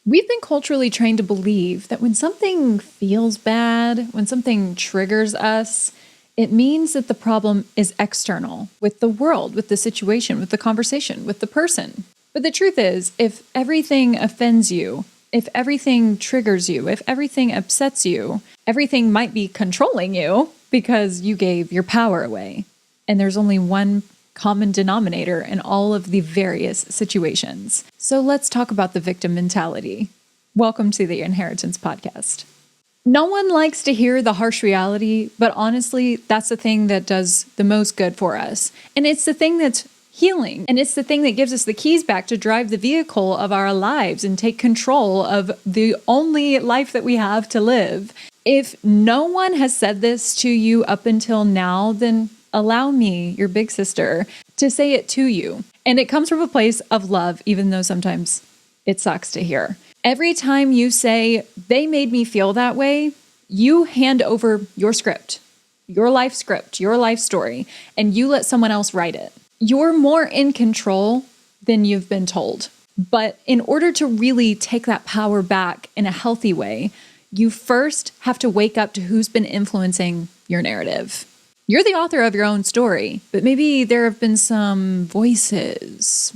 We've been culturally trained to believe that when something feels bad, when something triggers us, it means that the problem is external, with the world, with the situation, with the conversation, with the person. But the truth is, if everything offends you, if everything triggers you, if everything upsets you, everything might be controlling you because you gave your power away. And there's only one common denominator in all of the various situations. So let's talk about the victim mentality. Welcome to the Inheritance Podcast. No one likes to hear the harsh reality, but honestly, that's the thing that does the most good for us. And it's the thing that's healing. And it's the thing that gives us the keys back to drive the vehicle of our lives and take control of the only life that we have to live. If no one has said this to you up until now, then allow me, your big sister, to say it to you. And it comes from a place of love, even though sometimes it sucks to hear. Every time you say, they made me feel that way, you hand over your script, your life story, and you let someone else write it. You're more in control than you've been told. But in order to really take that power back in a healthy way, you first have to wake up to who's been influencing your narrative. You're the author of your own story, but maybe there have been some voices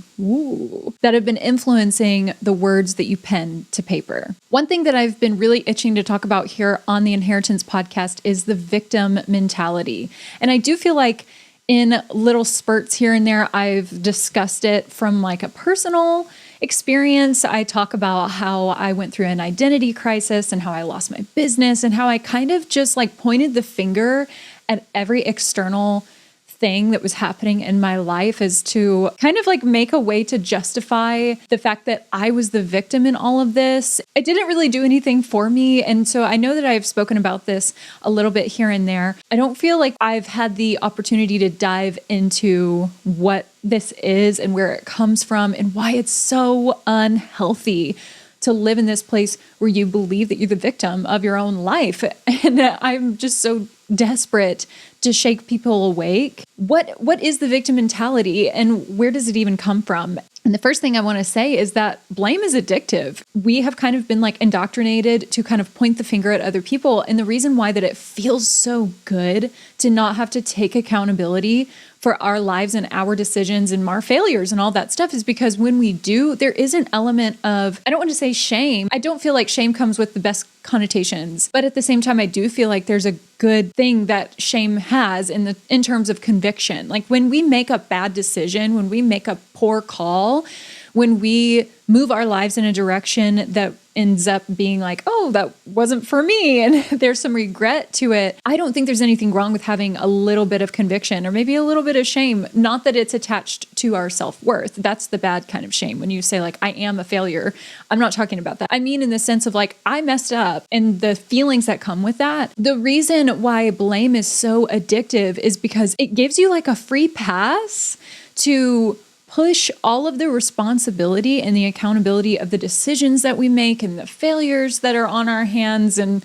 that have been influencing the words that you pen to paper. One thing that I've been really itching to talk about here on the Inheritance Podcast is the victim mentality. And I do feel like in little spurts here and there, I've discussed it from like a personal experience. I talk about how I went through an identity crisis and how I lost my business and how I kind of just like pointed the finger at every external thing that was happening in my life as to kind of like make a way to justify the fact that I was the victim in all of this. It didn't really do anything for me. And so I know that I've spoken about this a little bit here and there. I don't feel like I've had the opportunity to dive into what this is and where it comes from and why it's so unhealthy to live in this place where you believe that you're the victim of your own life. And I'm just so desperate to shake people awake. What is the victim mentality and where does it even come from? And the first thing I want to say is that blame is addictive. We have kind of been like indoctrinated to kind of point the finger at other people. And the reason why that it feels so good to not have to take accountability for our lives and our decisions and our failures and all that stuff is because when we do, there is an element of, I don't want to say shame. I don't feel like shame comes with the best connotations, but at the same time, I do feel like there's a good thing that shame has in terms of conviction. Like when we make a bad decision, when we make a poor call, when we move our lives in a direction that ends up being like, oh, that wasn't for me, and there's some regret to it, I don't think there's anything wrong with having a little bit of conviction or maybe a little bit of shame. Not that it's attached to our self-worth. That's the bad kind of shame. When you say like, I am a failure, I'm not talking about that. I mean in the sense of like, I messed up and the feelings that come with that. The reason why blame is so addictive is because it gives you like a free pass to push all of the responsibility and the accountability of the decisions that we make and the failures that are on our hands and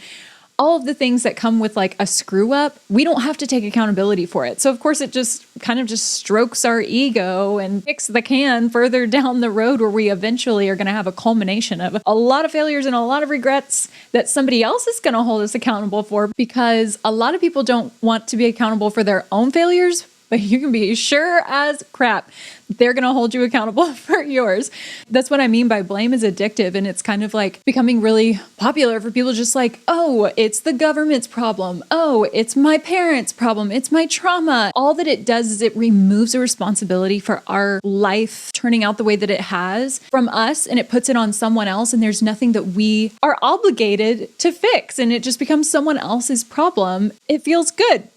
all of the things that come with like a screw up. We don't have to take accountability for it. So of course it just kind of just strokes our ego and kicks the can further down the road where we eventually are going to have a culmination of a lot of failures and a lot of regrets that somebody else is going to hold us accountable for, because a lot of people don't want to be accountable for their own failures, but you can be sure as crap they're going to hold you accountable for yours. That's what I mean by blame is addictive. And it's kind of like becoming really popular for people just like, oh, it's the government's problem. Oh, it's my parents' problem. It's my trauma. All that it does is it removes the responsibility for our life turning out the way that it has from us, and it puts it on someone else. And there's nothing that we are obligated to fix. And it just becomes someone else's problem. It feels good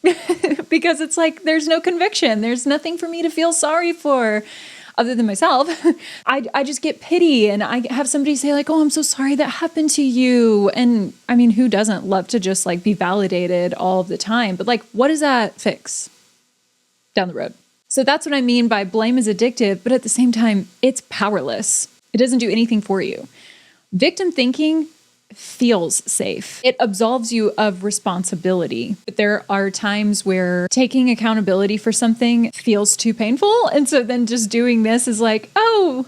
because it's like, there's no conviction. There's nothing for me to feel sorry for other than myself. I just get pity and I have somebody say like, oh, I'm so sorry that happened to you. And I mean, who doesn't love to just like be validated all of the time? But like, what does that fix down the road? So that's what I mean by blame is addictive, but at the same time, it's powerless. It doesn't do anything for you. Victim thinking feels safe. It absolves you of responsibility. But there are times where taking accountability for something feels too painful. And so then just doing this is like, oh,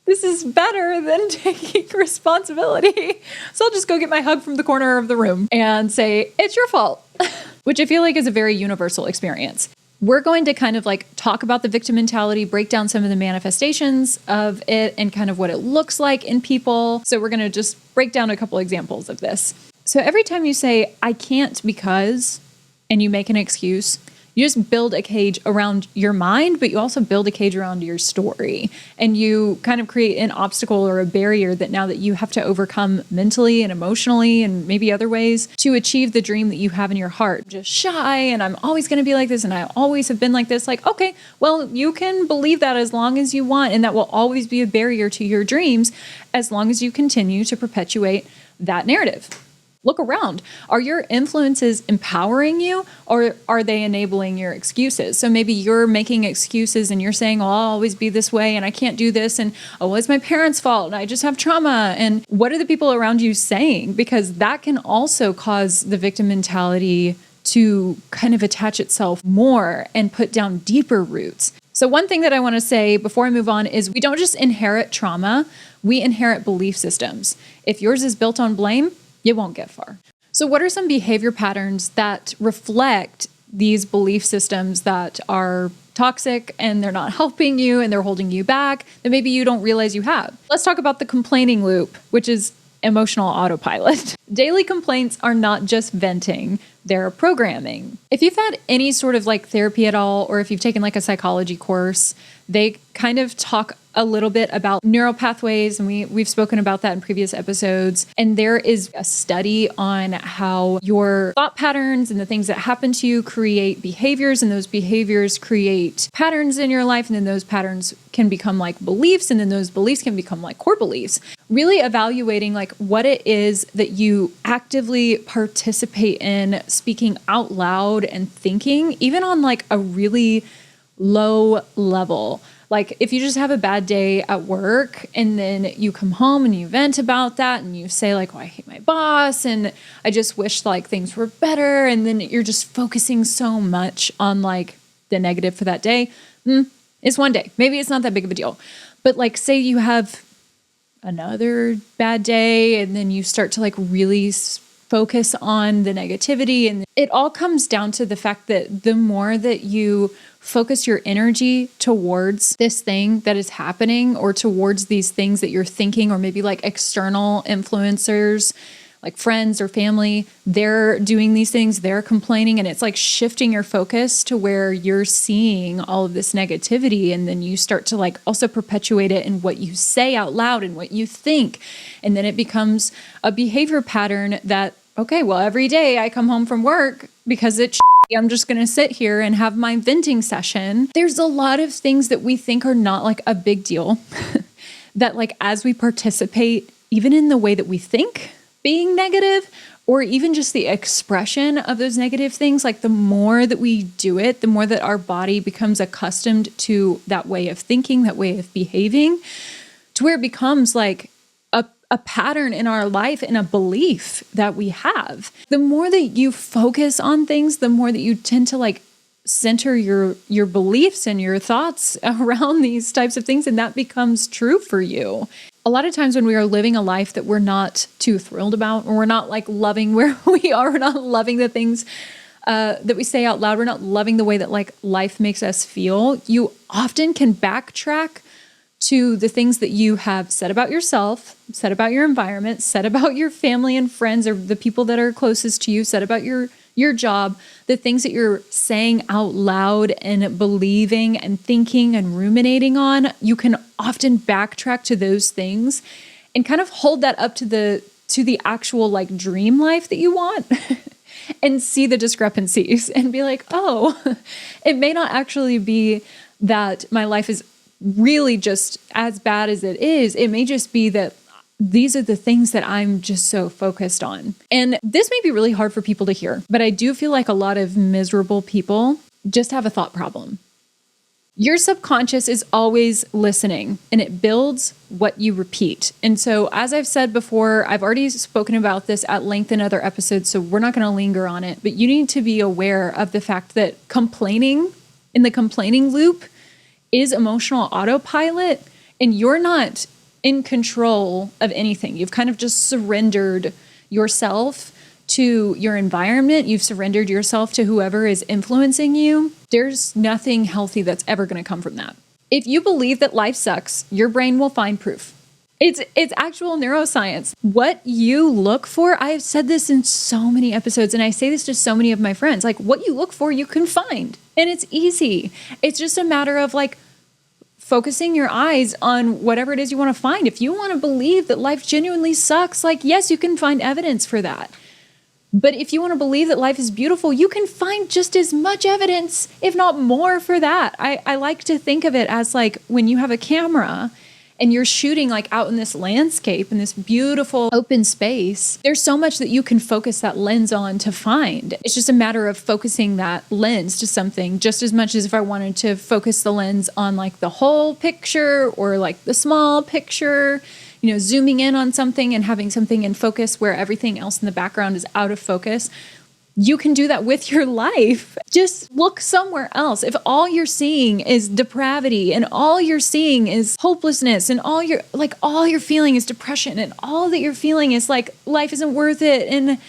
This is better than taking responsibility. So I'll just go get my hug from the corner of the room and say, it's your fault, which I feel like is a very universal experience. We're going to kind of like talk about the victim mentality, break down some of the manifestations of it and kind of what it looks like in people. So we're going to just break down a couple examples of this. So every time you say, I can't because, and you make an excuse, you just build a cage around your mind, but you also build a cage around your story. And you kind of create an obstacle or a barrier that now that you have to overcome mentally and emotionally and maybe other ways to achieve the dream that you have in your heart. Just shy, and I'm always going to be like this, and I always have been like this. Like, okay, well, you can believe that as long as you want, and that will always be a barrier to your dreams as long as you continue to perpetuate that narrative. Look around. Are your influences empowering you, or are they enabling your excuses? So maybe you're making excuses and you're saying, oh, I'll always be this way and I can't do this. And oh, it's my parents' fault and I just have trauma. And what are the people around you saying? Because that can also cause the victim mentality to kind of attach itself more and put down deeper roots. So one thing that I want to say before I move on is we don't just inherit trauma, we inherit belief systems. If yours is built on blame, you won't get far. So what are some behavior patterns that reflect these belief systems that are toxic and they're not helping you and they're holding you back that maybe you don't realize you have? Let's talk about the complaining loop, which is emotional autopilot. Daily complaints are not just venting, they're programming. If you've had any sort of like therapy at all, or if you've taken like a psychology course, they kind of talk a little bit about neural pathways, and we've spoken about that in previous episodes. And there is a study on how your thought patterns and the things that happen to you create behaviors, and those behaviors create patterns in your life, and then those patterns can become like beliefs, and then those beliefs can become like core beliefs. Really evaluating like what it is that you actively participate in, speaking out loud and thinking, even on like a really low level. Like if you just have a bad day at work and then you come home and you vent about that and you say like, oh, I hate my boss and I just wish like things were better. And then you're just focusing so much on like the negative for that day. It's one day. Maybe it's not that big of a deal. But like say you have another bad day and then you start to like really focus on the negativity. And it all comes down to the fact that the more that you focus your energy towards this thing that is happening or towards these things that you're thinking, or maybe like external influencers, like friends or family, they're doing these things, they're complaining, and it's like shifting your focus to where you're seeing all of this negativity. And then you start to like also perpetuate it in what you say out loud and what you think. And then it becomes a behavior pattern that, okay, well, every day I come home from work because it's I'm just going to sit here and have my venting session. There's a lot of things that we think are not like a big deal that like as we participate, even in the way that we think being negative, or even just the expression of those negative things, like the more that we do it, the more that our body becomes accustomed to that way of thinking, that way of behaving, to where it becomes like a pattern in our life and a belief that we have. The more that you focus on things, the more that you tend to like center your beliefs and your thoughts around these types of things, and that becomes true for you. A lot of times when we are living a life that we're not too thrilled about, or we're not like loving where we are, we're not loving the things that we say out loud, we're not loving the way that like life makes us feel, you often can backtrack to the things that you have said about yourself, said about your environment, said about your family and friends, or the people that are closest to you, said about your job, the things that you're saying out loud and believing and thinking and ruminating on. You can often backtrack to those things and kind of hold that up to the actual like dream life that you want and see the discrepancies and be like, oh, it may not actually be that my life is really just as bad as it is. It may just be that these are the things that I'm just so focused on. And this may be really hard for people to hear, but I do feel like a lot of miserable people just have a thought problem. Your subconscious is always listening, and it builds what you repeat. And so, as I've said before, I've already spoken about this at length in other episodes, so we're not going to linger on it, but you need to be aware of the fact that complaining in the complaining loop is emotional autopilot, and you're not in control of anything. You've kind of just surrendered yourself to your environment. You've surrendered yourself to whoever is influencing you. There's nothing healthy that's ever going to come from that. If you believe that life sucks, your brain will find proof. It's actual neuroscience. What you look for, I've said this in so many episodes, and I say this to so many of my friends, like what you look for, you can find. And it's easy. It's just a matter of like focusing your eyes on whatever it is you want to find. If you want to believe that life genuinely sucks, like, yes, you can find evidence for that. But if you want to believe that life is beautiful, you can find just as much evidence, if not more, for that. I like to think of it as like when you have a camera and you're shooting like out in this landscape, in this beautiful open space, there's so much that you can focus that lens on to find. It's just a matter of focusing that lens to something just as much as if I wanted to focus the lens on like the whole picture or like the small picture, you know, zooming in on something and having something in focus where everything else in the background is out of focus. You can do that with your life. Just look somewhere else. If all you're seeing is depravity and all you're seeing is hopelessness and all you're feeling is depression and all that you're feeling is like life isn't worth it and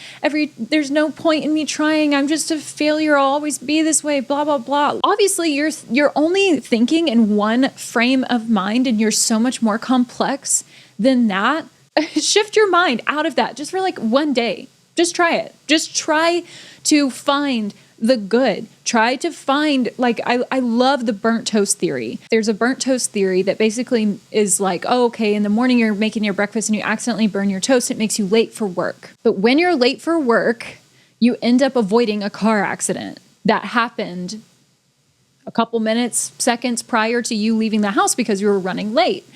there's no point in me trying. I'm just a failure. I'll always be this way, blah, blah, blah. Obviously, you're only thinking in one frame of mind and you're so much more complex than that. Shift your mind out of that just for like one day. Just try it. Just try to find the good. Try to find, like, I love the burnt toast theory. There's a burnt toast theory that basically is like, oh, okay, in the morning you're making your breakfast and you accidentally burn your toast. It makes you late for work. But when you're late for work, you end up avoiding a car accident that happened a couple minutes, seconds prior to you leaving the house because you were running late.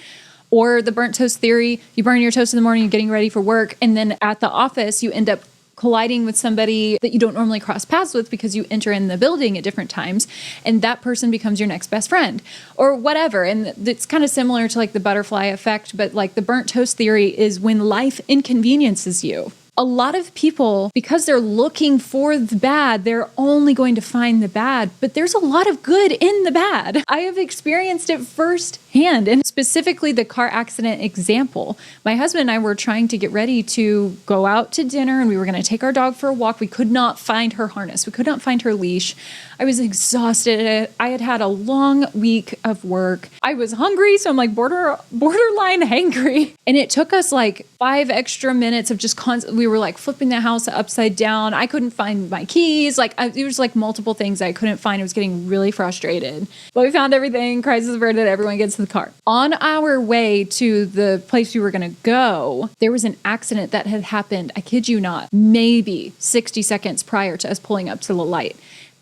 Or the burnt toast theory, you burn your toast in the morning, you're getting ready for work, and then at the office, you end up colliding with somebody that you don't normally cross paths with because you enter in the building at different times, and that person becomes your next best friend or whatever. And it's kind of similar to like the butterfly effect, but like the burnt toast theory is when life inconveniences you. A lot of people, because they're looking for the bad, they're only going to find the bad, but there's a lot of good in the bad. I have experienced it firsthand, and specifically the car accident example. My husband and I were trying to get ready to go out to dinner, and we were going to take our dog for a walk. We could not find her harness. We could not find her leash. I was exhausted. I had had a long week of work. I was hungry, so I'm like borderline hangry. And it took us like 5 extra minutes of just we were like flipping the house upside down. I couldn't find my keys. It was like multiple things I couldn't find. I was getting really frustrated. But we found everything. Crisis averted. Everyone gets to the car. On our way to the place we were going to go, there was an accident that had happened, I kid you not, maybe 60 seconds prior to us pulling up to the light.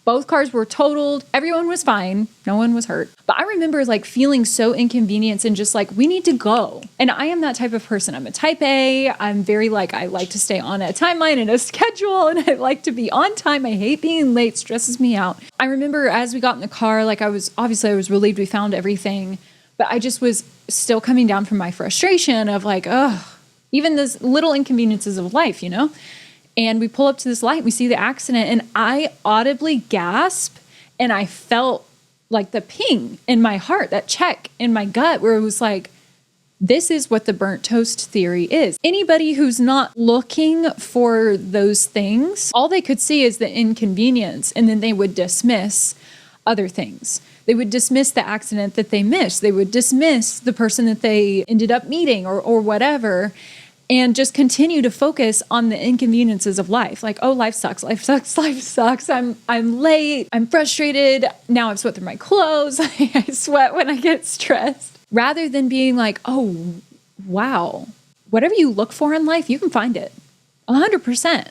Both cars were totaled. Everyone was fine. No one was hurt. But I remember like feeling so inconvenienced and just like, we need to go. And I am that type of person. I'm a type A. I'm very like, I like to stay on a timeline and a schedule, and I like to be on time. I hate being late. Stresses me out. I remember as we got in the car, like I was relieved we found everything, but I just was still coming down from my frustration of like, even those little inconveniences of life, you know? And we pull up to this light, we see the accident, and I audibly gasp, and I felt like the ping in my heart, that check in my gut where it was like, this is what the burnt toast theory is. Anybody who's not looking for those things, all they could see is the inconvenience, and then they would dismiss other things. They would dismiss the accident that they missed. They would dismiss the person that they ended up meeting or whatever. And just continue to focus on the inconveniences of life. Like, oh, life sucks, life sucks, life sucks. I'm late, I'm frustrated. Now I've sweat through my clothes. I sweat when I get stressed. Rather than being like, oh, wow, whatever you look for in life, you can find it 100%.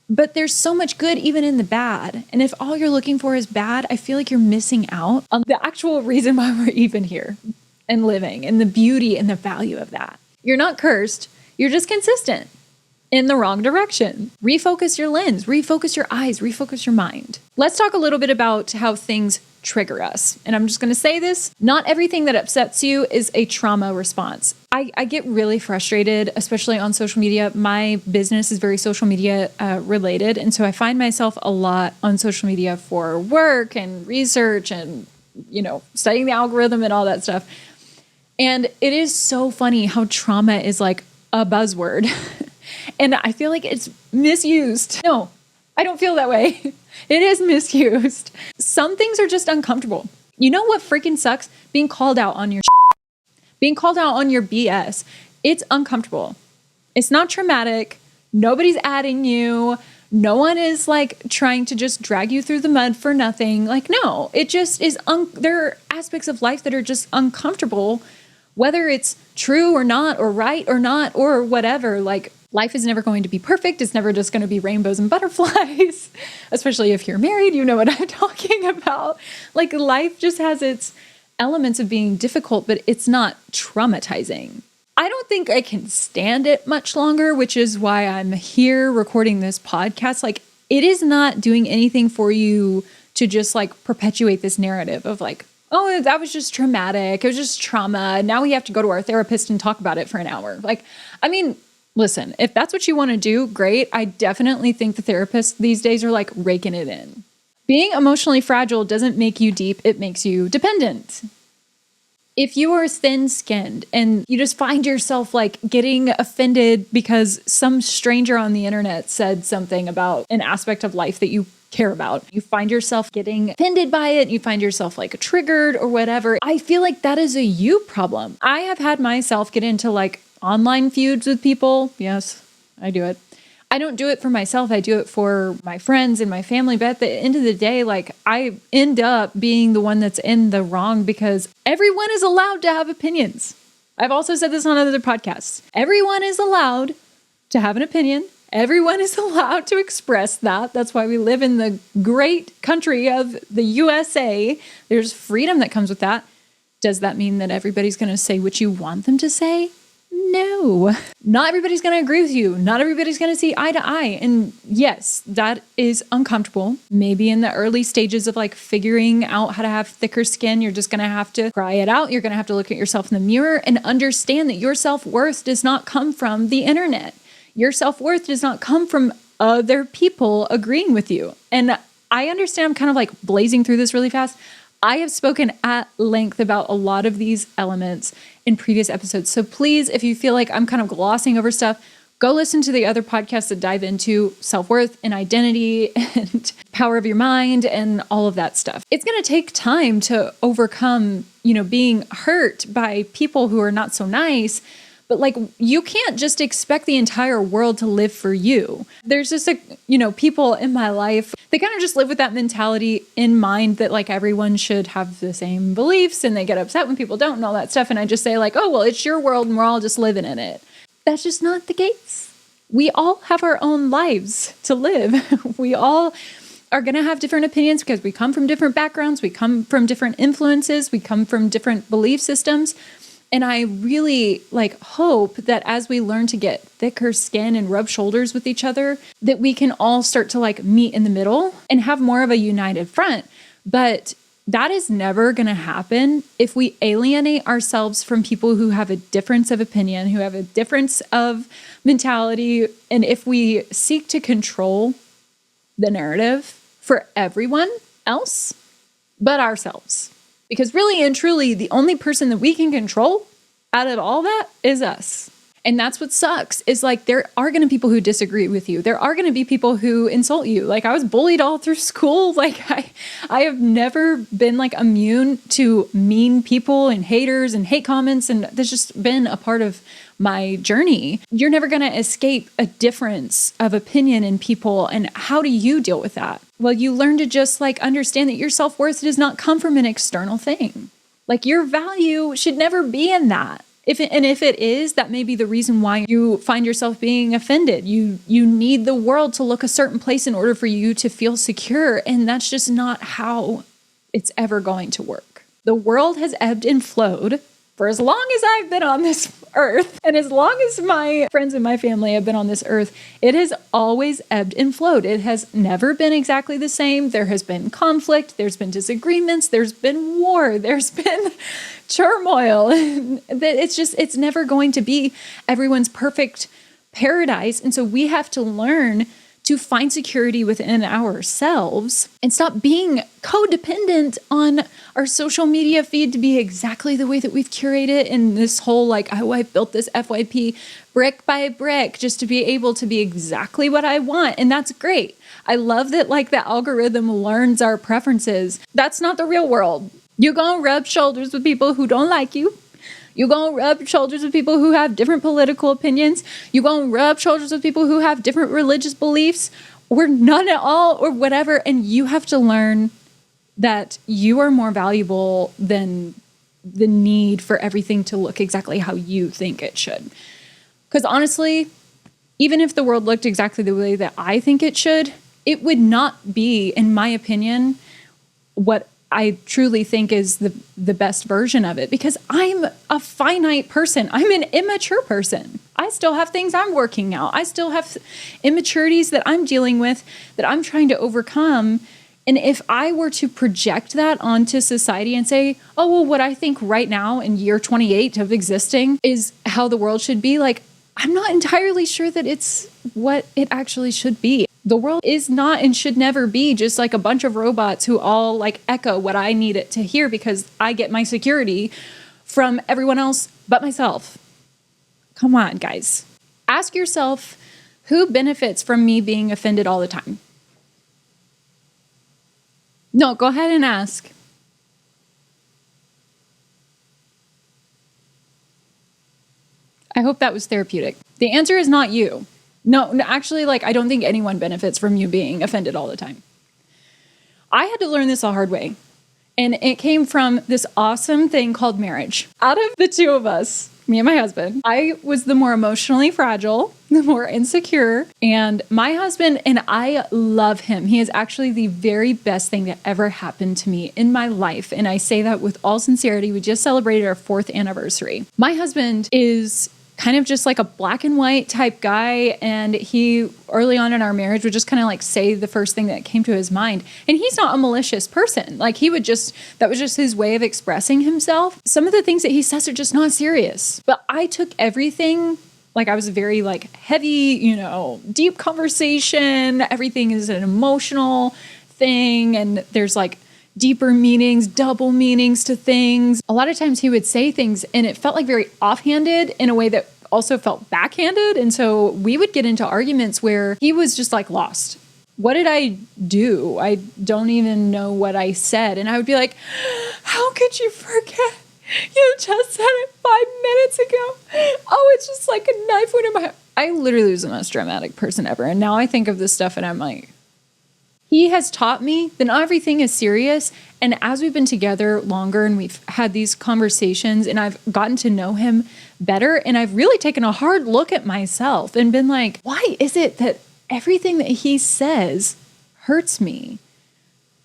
But there's so much good even in the bad. And if all you're looking for is bad, I feel like you're missing out on the actual reason why we're even here and living and the beauty and the value of that. You're not cursed. You're just consistent in the wrong direction. Refocus your lens, refocus your eyes, refocus your mind. Let's talk a little bit about how things trigger us. And I'm just going to say this, not everything that upsets you is a trauma response. I get really frustrated, especially on social media. My business is very social media related. And so I find myself a lot on social media for work and research and, studying the algorithm and all that stuff. And it is so funny how trauma is like a buzzword. And I feel like it's misused. No, I don't feel that way. It is misused. Some things are just uncomfortable. You know what freaking sucks? Being called out on your being called out on your BS. It's uncomfortable. It's not traumatic. Nobody's adding you. No one is like trying to just drag you through the mud for nothing. Like, no, it just is. There are aspects of life that are just uncomfortable, whether it's true or not, or right or not, or whatever. Like, life is never going to be perfect. It's never just going to be rainbows and butterflies, especially if you're married. You know what I'm talking about. Like, life just has its elements of being difficult, but it's not traumatizing. I don't think I can stand it much longer, which is why I'm here recording this podcast. Like, it is not doing anything for you to just like perpetuate this narrative of like, oh, that was just traumatic. It was just trauma. Now we have to go to our therapist and talk about it for an hour. Like, I mean, listen, if that's what you want to do, great. I definitely think the therapists these days are like raking it in. Being emotionally fragile doesn't make you deep. It makes you dependent. If you are thin-skinned and you just find yourself like getting offended because some stranger on the internet said something about an aspect of life that you care about, you find yourself getting offended by it, you find yourself like triggered or whatever, I feel like that is a you problem. I have had myself get into like online feuds with people. Yes, I do it. I don't do it for myself. I do it for my friends and my family. But at the end of the day, like, I end up being the one that's in the wrong because everyone is allowed to have opinions. I've also said this on other podcasts. Everyone is allowed to have an opinion. Everyone is allowed to express that. That's why we live in the great country of the USA. There's freedom that comes with that. Does that mean that everybody's going to say what you want them to say? No, not everybody's going to agree with you. Not everybody's going to see eye to eye. And yes, that is uncomfortable. Maybe in the early stages of like figuring out how to have thicker skin, you're just going to have to cry it out. You're going to have to look at yourself in the mirror and understand that your self-worth does not come from the internet. Your self-worth does not come from other people agreeing with you. And I understand I'm kind of like blazing through this really fast. I have spoken at length about a lot of these elements in previous episodes. So please, if you feel like I'm kind of glossing over stuff, go listen to the other podcasts that dive into self-worth and identity and power of your mind and all of that stuff. It's going to take time to overcome, being hurt by people who are not so nice. But like, you can't just expect the entire world to live for you. There's just people in my life, they kind of just live with that mentality in mind that like everyone should have the same beliefs and they get upset when people don't and all that stuff. And I just say like, oh, well, it's your world and we're all just living in it. That's just not the case. We all have our own lives to live. We all are going to have different opinions because we come from different backgrounds. We come from different influences. We come from different belief systems. And I really hope that as we learn to get thicker skin and rub shoulders with each other, that we can all start to meet in the middle and have more of a united front. But that is never going to happen if we alienate ourselves from people who have a difference of opinion, who have a difference of mentality. And if we seek to control the narrative for everyone else but ourselves. Because really and truly, the only person that we can control out of all that is us. And that's what sucks is there are going to be people who disagree with you. There are going to be people who insult you. I was bullied all through school. I have never been immune to mean people and haters and hate comments. And that's just been a part of my journey. You're never going to escape a difference of opinion in people. And how do you deal with that? Well, you learn to just understand that your self-worth does not come from an external thing. Your value should never be in that. If it is, that may be the reason why you find yourself being offended. You need the world to look a certain place in order for you to feel secure. And that's just not how it's ever going to work. The world has ebbed and flowed for as long as I've been on this earth. And as long as my friends and my family have been on this earth, it has always ebbed and flowed. It has never been exactly the same. There has been conflict. There's been disagreements. There's been war. There's been turmoil. It's never going to be everyone's perfect paradise. And so we have to learn to find security within ourselves and stop being codependent on our social media feed to be exactly the way that we've curated it, and this whole like, oh, I built this FYP brick by brick just to be able to be exactly what I want. And that's great. I love that like the algorithm learns our preferences. That's not the real world. You're going to rub shoulders with people who don't like you. You're going to rub shoulders with people who have different political opinions. You're going to rub shoulders with people who have different religious beliefs or none at all or whatever. And you have to learn that you are more valuable than the need for everything to look exactly how you think it should. Because honestly, even if the world looked exactly the way that I think it should, it would not be, in my opinion, what I truly think is the best version of it, because I'm a finite person. I'm an immature person. I still have things I'm working out. I still have immaturities that I'm dealing with that I'm trying to overcome. And if I were to project that onto society and say, oh, well, what I think right now in year 28 of existing is how the world should be, like, I'm not entirely sure that it's what it actually should be. The world is not and should never be just like a bunch of robots who all like echo what I need it to hear because I get my security from everyone else but myself. Come on, guys. Ask yourself, who benefits from me being offended all the time? No, go ahead and ask. I hope that was therapeutic. The answer is not you. No, actually, like, I don't think anyone benefits from you being offended all the time. I had to learn this the hard way. And it came from this awesome thing called marriage. Out of the two of us, me and my husband, I was the more emotionally fragile, the more insecure. And my husband, and I love him. He is actually the very best thing that ever happened to me in my life. And I say that with all sincerity. We just celebrated our 4th anniversary. My husband is kind of just like a black and white type guy. And he, early on in our marriage, would just kind of like say the first thing that came to his mind. And he's not a malicious person. Like he would just, that was just his way of expressing himself. Some of the things that he says are just not serious. But I took everything, like I was very like heavy, deep conversation. Everything is an emotional thing. And there's like deeper meanings, double meanings to things. A lot of times he would say things and it felt like very offhanded in a way that also felt backhanded. And so we would get into arguments where he was just like lost. What did I do? I don't even know what I said. And I would be like, how could you forget? You just said it 5 minutes ago. Oh, it's just like a knife wound in my heart. I literally was the most dramatic person ever. And now I think of this stuff and I'm like, he has taught me that not everything is serious. And as we've been together longer and we've had these conversations and I've gotten to know him better, and I've really taken a hard look at myself and been like, why is it that everything that he says hurts me?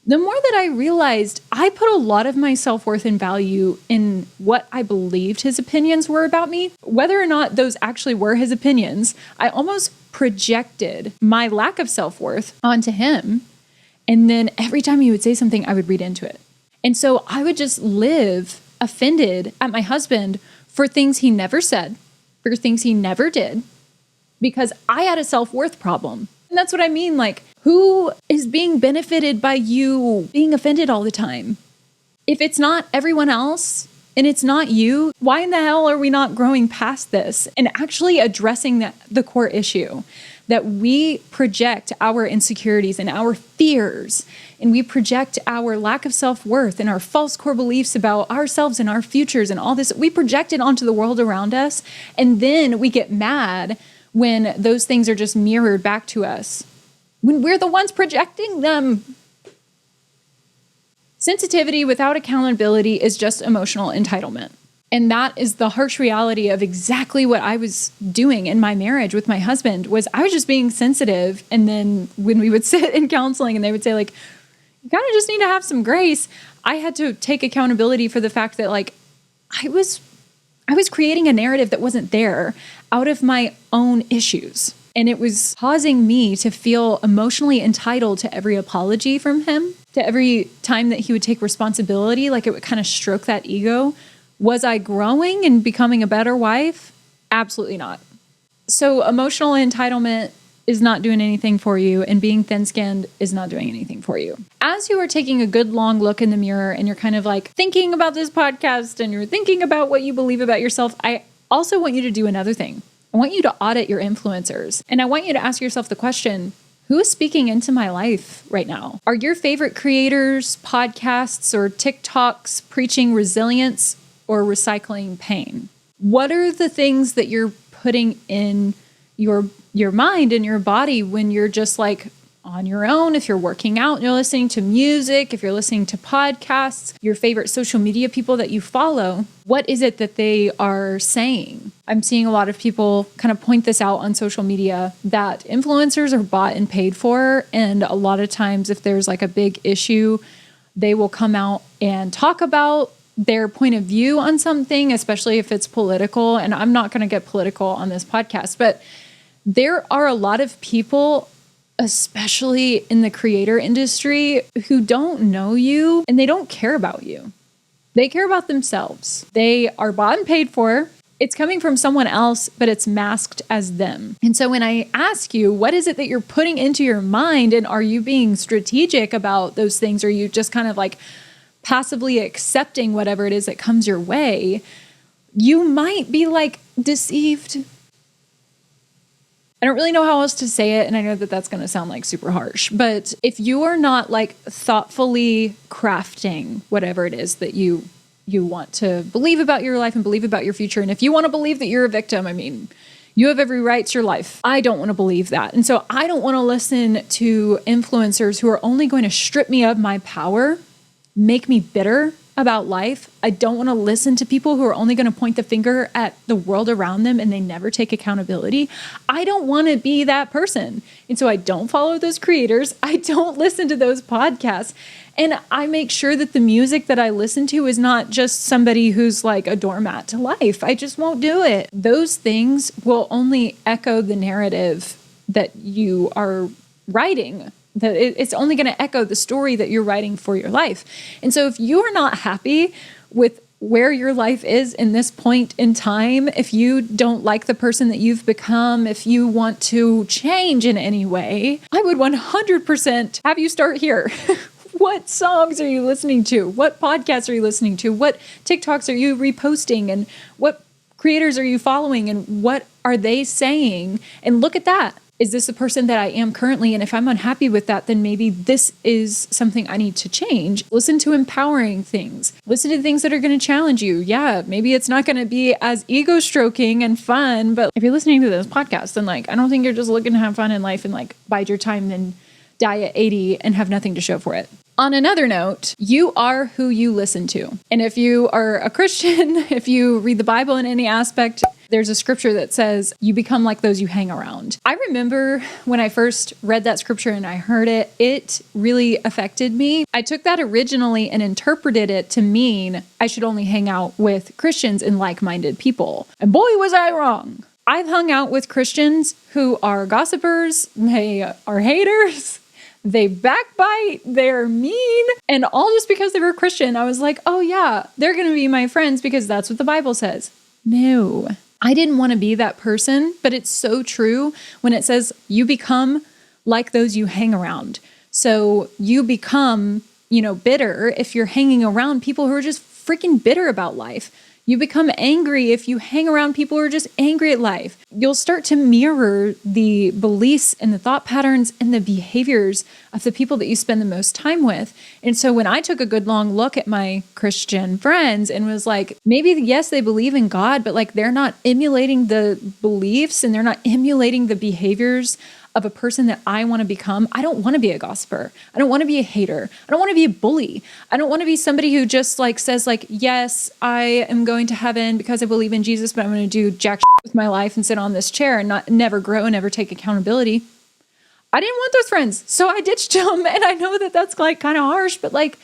The more that I realized I put a lot of my self-worth and value in what I believed his opinions were about me, whether or not those actually were his opinions, I almost projected my lack of self-worth onto him. And then every time he would say something, I would read into it. And so I would just live offended at my husband for things he never said, for things he never did, because I had a self-worth problem. And that's what I mean. Like, who is being benefited by you being offended all the time? If it's not everyone else and it's not you, why in the hell are we not growing past this and actually addressing the core issue? That we project our insecurities and our fears, and we project our lack of self-worth and our false core beliefs about ourselves and our futures and all this. We project it onto the world around us, and then we get mad when those things are just mirrored back to us, when we're the ones projecting them. Sensitivity without accountability is just emotional entitlement. And that is the harsh reality of exactly what I was doing in my marriage with my husband. Was I was just being sensitive. And then when we would sit in counseling and they would say like, you kind of just need to have some grace, I had to take accountability for the fact that like I was creating a narrative that wasn't there out of my own issues. And it was causing me to feel emotionally entitled to every apology from him, to every time that he would take responsibility, like it would kind of stroke that ego. Was I growing and becoming a better wife? Absolutely not. So emotional entitlement is not doing anything for you, and being thin-skinned is not doing anything for you. As you are taking a good long look in the mirror and you're kind of like thinking about this podcast and you're thinking about what you believe about yourself, I also want you to do another thing. I want you to audit your influencers. And I want you to ask yourself the question, who is speaking into my life right now? Are your favorite creators, podcasts, or TikToks preaching resilience or recycling pain? What are the things that you're putting in your mind and your body when you're just like on your own? If you're working out and you're listening to music, if you're listening to podcasts, your favorite social media people that you follow, what is it that they are saying? I'm seeing a lot of people kind of point this out on social media that influencers are bought and paid for. And a lot of times if there's like a big issue, they will come out and talk about their point of view on something, especially if it's political. And I'm not going to get political on this podcast, but there are a lot of people, especially in the creator industry, who don't know you and they don't care about you. They care about themselves. They are bought and paid for. It's coming from someone else, but it's masked as them. And so when I ask you, what is it that you're putting into your mind, and are you being strategic about those things? Or are you just kind of like passively accepting whatever it is that comes your way? You might be like deceived. I don't really know how else to say it, and I know that that's going to sound like super harsh, but if you are not like thoughtfully crafting whatever it is that you want to believe about your life and believe about your future, and if you want to believe that you're a victim, I mean, you have every right to your life. I don't want to believe that. And so I don't want to listen to influencers who are only going to strip me of my power, make me bitter about life. I don't want to listen to people who are only going to point the finger at the world around them and they never take accountability. I don't want to be that person. And so I don't follow those creators. I don't listen to those podcasts. And I make sure that the music that I listen to is not just somebody who's like a doormat to life. I just won't do it. Those things will only echo the narrative that you are writing. That it's only going to echo the story that you're writing for your life. And so if you are not happy with where your life is in this point in time, if you don't like the person that you've become, if you want to change in any way, I would 100% have you start here. What songs are you listening to? What podcasts are you listening to? What TikToks are you reposting? And what creators are you following? And what are they saying? And look at that. Is this the person that I am currently? And if I'm unhappy with that, then maybe this is something I need to change. Listen to empowering things. Listen to things that are going to challenge you. Yeah, maybe it's not going to be as ego stroking and fun, but if you're listening to this podcast, then like, I don't think you're just looking to have fun in life and like bide your time and die at 80 and have nothing to show for it. On another note, you are who you listen to. And if you are a Christian, if you read the Bible in any aspect, there's a scripture that says you become like those you hang around. I remember when I first read that scripture and I heard it, it really affected me. I took that originally and interpreted it to mean I should only hang out with Christians and like-minded people. And boy, was I wrong. I've hung out with Christians who are gossipers, they are haters, they backbite, they're mean, and all just because they were Christian. I was like, oh yeah, they're going to be my friends because that's what the Bible says. No, I didn't want to be that person, but it's so true when it says you become like those you hang around. So you become, bitter if you're hanging around people who are just freaking bitter about life. You become angry if you hang around people who are just angry at life. You'll start to mirror the beliefs and the thought patterns and the behaviors of the people that you spend the most time with. And so when I took a good long look at my Christian friends and was like, maybe, yes, they believe in God, but like they're not emulating the beliefs and they're not emulating the behaviors of a person that I want to become. I don't want to be a gossiper. I don't want to be a hater. I don't want to be a bully. I don't want to be somebody who just like says like, yes, I am going to heaven because I believe in Jesus, but I'm going to do jack shit with my life and sit on this chair and never grow and never take accountability. I didn't want those friends, so I ditched them. And I know that that's like kind of harsh, but like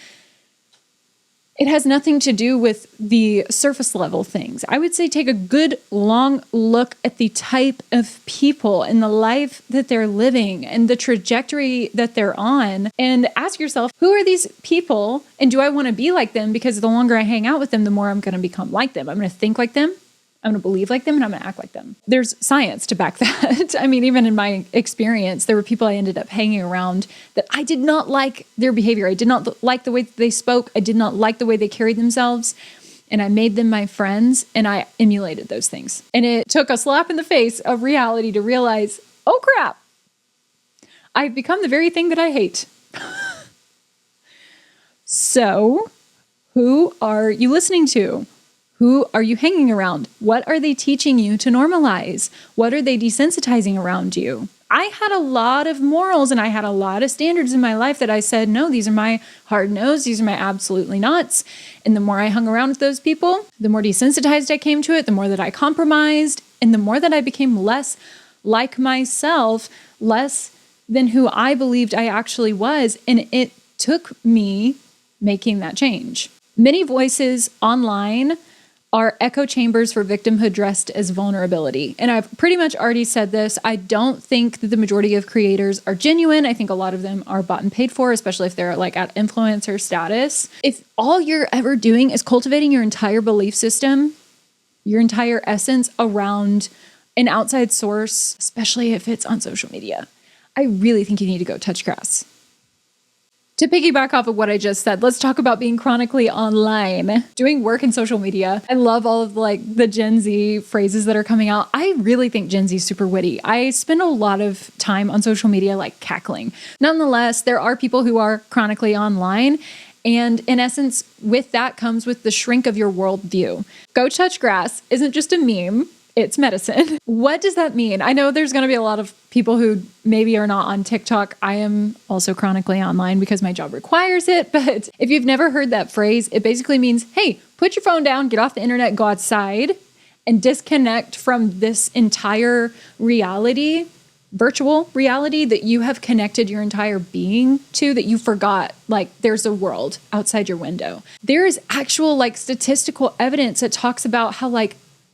it has nothing to do with the surface level things. I would say take a good long look at the type of people and the life that they're living and the trajectory that they're on, and ask yourself, who are these people and do I want to be like them? Because the longer I hang out with them, the more I'm going to become like them. I'm going to think like them. I'm going to believe like them and I'm going to act like them. There's science to back that. I mean, even in my experience, there were people I ended up hanging around that I did not like their behavior. I did not like the way that they spoke. I did not like the way they carried themselves. And I made them my friends and I emulated those things. And it took a slap in the face of reality to realize, oh crap, I've become the very thing that I hate. So, who are you listening to? Who are you hanging around? What are they teaching you to normalize? What are they desensitizing around you? I had a lot of morals and I had a lot of standards in my life that I said, no, these are my hard no's. These are my absolutely nots. And the more I hung around with those people, the more desensitized I came to it, the more that I compromised, and the more that I became less like myself, less than who I believed I actually was. And it took me making that change. Many voices online are echo chambers for victimhood dressed as vulnerability. And I've pretty much already said this. I don't think that the majority of creators are genuine. I think a lot of them are bought and paid for, especially if they're like at influencer status. If all you're ever doing is cultivating your entire belief system, your entire essence around an outside source, especially if it's on social media, I really think you need to go touch grass. To piggyback off of what I just said, let's talk about being chronically online, doing work in social media. I love all of the Gen Z phrases that are coming out. I really think Gen Z is super witty. I spend a lot of time on social media cackling. Nonetheless, there are people who are chronically online. And in essence, with that comes with the shrink of your worldview. Go touch grass isn't just a meme. It's medicine. What does that mean? I know there's going to be a lot of people who maybe are not on TikTok. I am also chronically online because my job requires it. But if you've never heard that phrase, it basically means, hey, put your phone down, get off the internet, go outside and disconnect from this entire reality, virtual reality that you have connected your entire being to, that you forgot, there's a world outside your window. There is actual statistical evidence that talks about how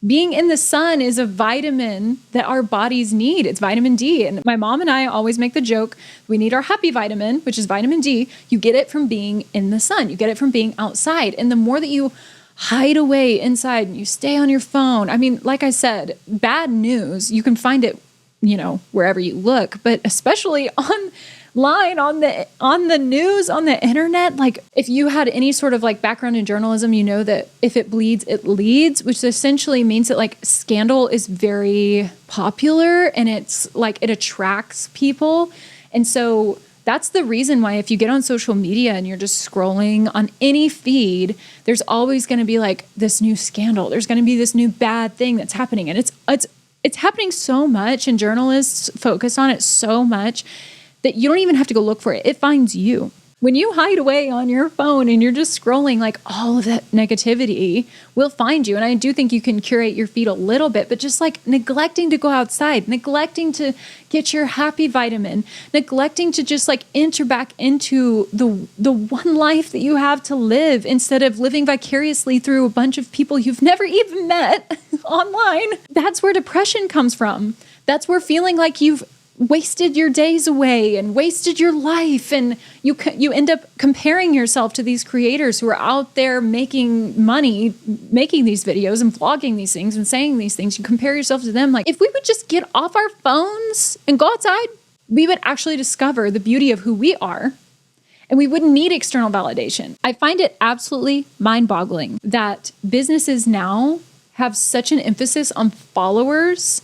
being in the sun is a vitamin that our bodies need. It's vitamin D. And my mom and I always make the joke, we need our happy vitamin, which is vitamin D. You get it from being in the sun. You get it from being outside. And the more that you hide away inside and you stay on your phone, I mean, like I said, bad news, you can find it, wherever you look, but especially online on the news, on the internet. If you had any sort of background in journalism, you know that if it bleeds, it leads, which essentially means that scandal is very popular and it's it attracts people. And so that's the reason why if you get on social media and you're just scrolling on any feed, there's always going to be this new scandal. There's going to be this new bad thing that's happening. And it's happening so much, and journalists focus on it so much that you don't even have to go look for it. It finds you. When you hide away on your phone and you're just scrolling, all of that negativity will find you. And I do think you can curate your feed a little bit, but just neglecting to go outside, neglecting to get your happy vitamin, neglecting to just enter back into the one life that you have to live instead of living vicariously through a bunch of people you've never even met online. That's where depression comes from. That's where feeling like you've wasted your days away and wasted your life, and you end up comparing yourself to these creators who are out there making money, making these videos and vlogging these things and saying these things. You compare yourself to them. If we would just get off our phones and go outside, we would actually discover the beauty of who we are, and we wouldn't need external validation. I find it absolutely mind-boggling that businesses now have such an emphasis on followers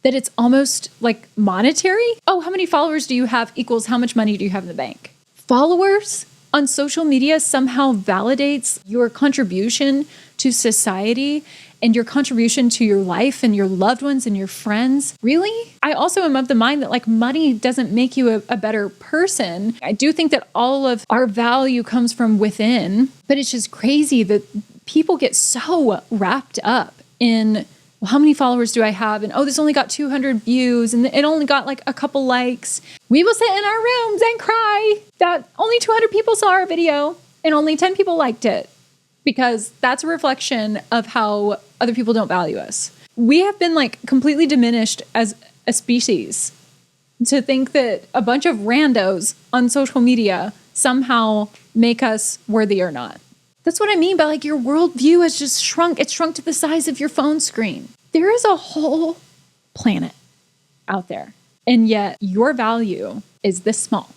that it's almost monetary. Oh, how many followers do you have equals how much money do you have in the bank? Followers on social media somehow validates your contribution to society and your contribution to your life and your loved ones and your friends. Really? I also am of the mind that money doesn't make you a better person. I do think that all of our value comes from within, but it's just crazy that people get so wrapped up in, well, how many followers do I have? And, oh, this only got 200 views and it only got a couple likes. We will sit in our rooms and cry that only 200 people saw our video and only 10 people liked it, because that's a reflection of how other people don't value us. We have been completely diminished as a species to think that a bunch of randos on social media somehow make us worthy or not. That's what I mean by like your worldview has just shrunk. It's shrunk to the size of your phone screen. There is a whole planet out there, and yet your value is this small.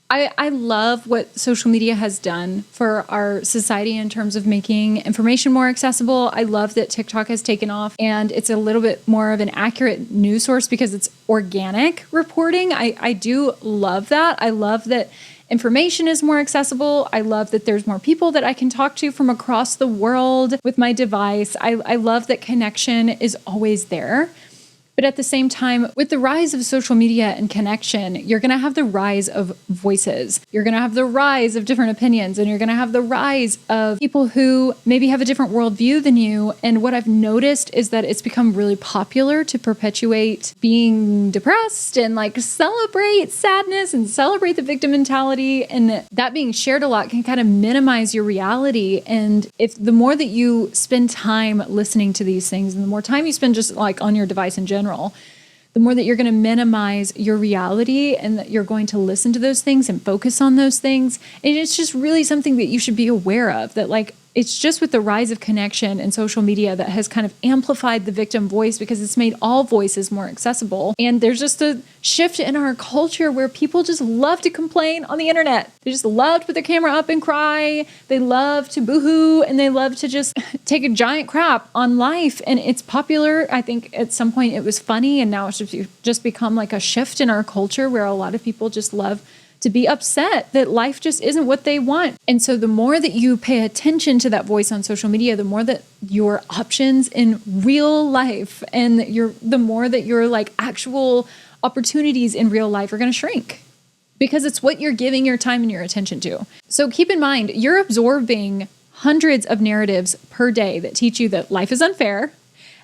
I love what social media has done for our society in terms of making information more accessible. I love that TikTok has taken off and it's a little bit more of an accurate news source because it's organic reporting. I do love that. I love that information is more accessible. I love that there's more people that I can talk to from across the world with my device. I love that connection is always there. But at the same time, with the rise of social media and connection, you're going to have the rise of voices. You're going to have the rise of different opinions, and you're going to have the rise of people who maybe have a different worldview than you. And what I've noticed is that it's become really popular to perpetuate being depressed and like celebrate sadness and celebrate the victim mentality. And that being shared a lot can kind of minimize your reality. And if the more that you spend time listening to these things and the more time you spend just like on your device in general, the more that you're going to minimize your reality and that you're going to listen to those things and focus on those things. And it's just really something that you should be aware of, that like it's just with the rise of connection and social media that has kind of amplified the victim voice because it's made all voices more accessible. And there's just a shift in our culture where people just love to complain on the internet. They just love to put their camera up and cry. They love to boohoo and they love to just take a giant crap on life. And it's popular. I think at some point it was funny and now it's just become like a shift in our culture where a lot of people just love to be upset that life just isn't what they want. And so the more that you pay attention to that voice on social media, the more that your options in real life and the more that your like actual opportunities in real life are going to shrink because it's what you're giving your time and your attention to. So keep in mind, you're absorbing hundreds of narratives per day that teach you that life is unfair,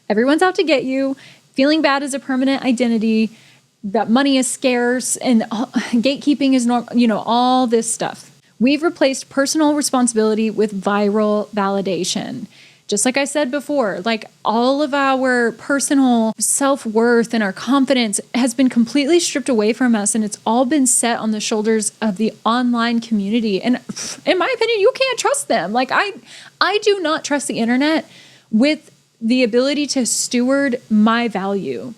everyone's out to get you, feeling bad is a permanent identity, that money is scarce and gatekeeping is normal, all this stuff. We've replaced personal responsibility with viral validation. Just like I said before, like all of our personal self-worth and our confidence has been completely stripped away from us and it's all been set on the shoulders of the online community. And in my opinion, you can't trust them. Like I do not trust the internet with the ability to steward my value.